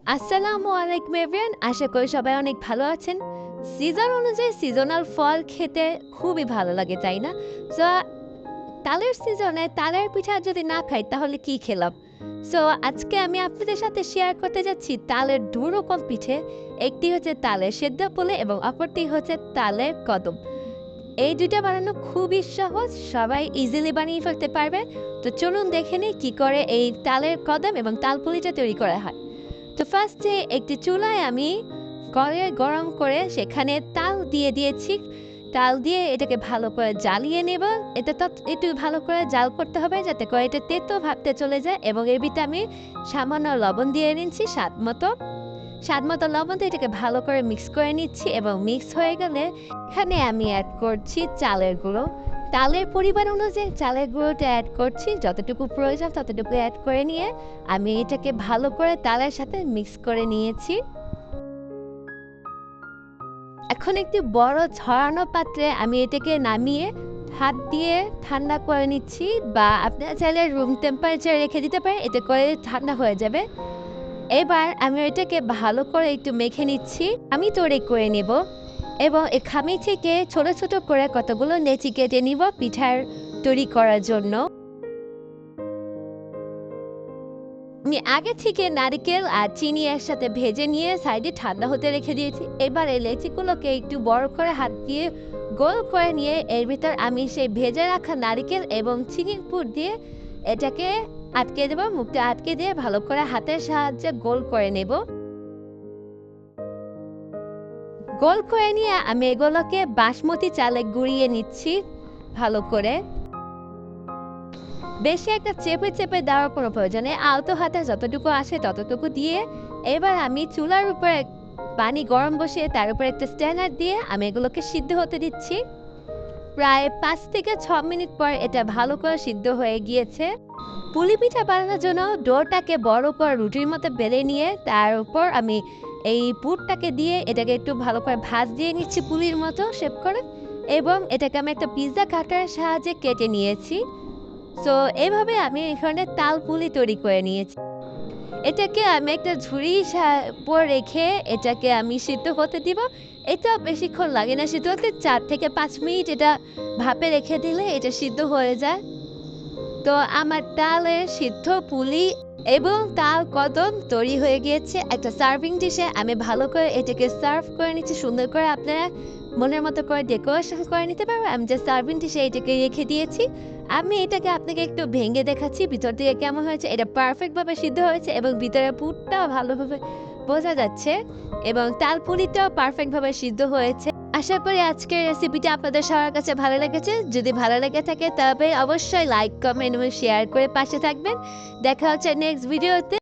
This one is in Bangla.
আসসালামু আলাইকুম এভরিওয়ান, আশা করি সবাই অনেক ভালো আছেন। সিজন অনুযায়ী সিজনাল ফল খেতে খুবই ভালো লাগে, তাই না? সো তালের সিজনে তালের পিঠা যদি না খাই তাহলে কি খেলাম? সো আজকে আমি আপনাদের সাথে শেয়ার করতে যাচ্ছি তালের দু রকম পিঠে। একটি হচ্ছে তালের সেদ্ধ পোলে এবং অপরটি হচ্ছে তালের কদম। এই দুইটা বানানো খুবই সহজ, সবাই ইজিলি বানিয়ে ফেলতে পারবে। তো চলুন দেখে নিই কি করে এই তালের কদম এবং তালপুলিটা তৈরি করা হয়। তো ফার্স্টে একটি চুলায় আমি কড়াই গরম করে সেখানে তাল দিয়ে দিয়েছি। তাল দিয়ে এটাকে ভালো করে জ্বালিয়ে নেব। এটা তো একটু ভালো করে জাল করতে হবে যাতে করে এটা তেতো ভাবতে চলে যায়, এবং এর ভিতরে আমি সামান্য লবণ দিয়ে নিচ্ছি স্বাদ মতো লবণ দিয়ে এটাকে ভালো করে মিক্স করে নিচ্ছি, এবং মিক্স হয়ে গেলে এখানে আমি অ্যাড করছি চালের গুঁড়ো। তালের পরিমাণ অনুযায়ী চালের গুঁড়োটা অ্যাড করছি, যতটুকু প্রয়োজন ততটুকু অ্যাড করে নিয়ে আমি এটাকে ভালো করে তালের সাথে মিক্স করে নিয়েছি। এখন একটি বড় ছড়ানো পাত্রে আমি এটাকে নামিয়ে হাত দিয়ে ঠান্ডা করে নিচ্ছি, বা আপনারা চাইলে রুম টেম্পারেচার রেখে দিতে পারেন, এতে করে ঠান্ডা হয়ে যাবে। এবার আমি এটাকে ভালো করে একটু মেখে নিচ্ছি, আমি তৈরি করে নেব। এবং এই খামি থেকে ছোট ছোট করে কতগুলো লেচি কেটে নিব পিঠার তৈরি করার জন্য। আমি আগে থেকে নারকেল আর চিনি একসাথে ভেজে নিয়ে সাইডে ঠান্ডা হতে রেখে দিয়েছি। এবার এই লেচিগুলোকে একটু বড় করে হাত দিয়ে গোল করে নিয়ে এর ভিতর আমি সেই ভেজে রাখা নারকেল এবং চিনির পুর দিয়ে এটাকে আটকে দেবো, মুখটা আটকে দিয়ে ভালো করে হাতের সাহায্যে গোল করে নেব। গোল করে নিয়ে আমি এগুলোকে বাসমতি চালে গুঁড়িয়ে নিচ্ছি ভালো করে। বেশি একটা চেপে চেপে দেওয়ার কোনো প্রয়োজন নেই, আলতো হাতে যতটুকু আসে ততটুকু দিয়ে এবার আমি চুলার উপরে পানি গরম বসিয়ে তার উপরে একটা স্ট্যান্ডার দিয়ে আমি এগুলোকে সিদ্ধ হতে দিচ্ছি। প্রায় 5 থেকে 6 মিনিট পর এটা ভালো করে সিদ্ধ হয়ে গিয়েছে। পুলি পিঠা বানানোর জন্য ডোটাকে বড় করে রুটির মতো বেলে নিয়ে তার উপর আমি এই পুরটাকে দিয়ে এটাকে একটু ভালো করে ভাঁজ দিয়ে নিচ্ছি পুলির মতো শেপ করে, এবং এটাকে আমি একটা পিৎজা কাটারের সাহায্যে কেটে নিয়েছি। সো এভাবে আমি এখানে তাল পুলি তৈরি করে নিয়েছি। এটাকে আমি একটা ঝুড়ির উপর রেখে এটাকে আমি সিদ্ধ হতে দিব। এটা বেশিক্ষণ লাগে না সিদ্ধ হতে, 4 থেকে 5 মিনিট এটা ভাপে রেখে দিলে এটা সিদ্ধ হয়ে যায়। তো আমার তালের সিদ্ধ পুলি এবং তাল কদম তৈরি হয়ে গিয়েছে একটা সার্ভিং ডিশে। আমি ভালো করে এটাকে সার্ভ করে নিচ্ছি সুন্দর করে। আপনারা মনের মতো করে ডেকোরেশন করে নিতে পারবেন। আমি যে সার্ভিং ডিশে এটাকে রেখে দিয়েছি, আমি এটাকে আপনাকে একটু ভেঙে দেখাচ্ছি ভিতর থেকে কেমন হয়েছে। এটা পারফেক্টভাবে সিদ্ধ হয়েছে এবং ভিতরের পুরটাও ভালোভাবে বোঝা যাচ্ছে, এবং তাল পুলিটাও পারফেক্টভাবে সিদ্ধ হয়েছে। আশা করি আজকের রেসিপিটা আপনাদের সবার কাছে ভালো লেগেছে। যদি ভালো লেগে থাকে তবে অবশ্যই লাইক, কমেন্ট এবং শেয়ার করে পাশে থাকবেন। দেখা হচ্ছে নেক্সট ভিডিওতে।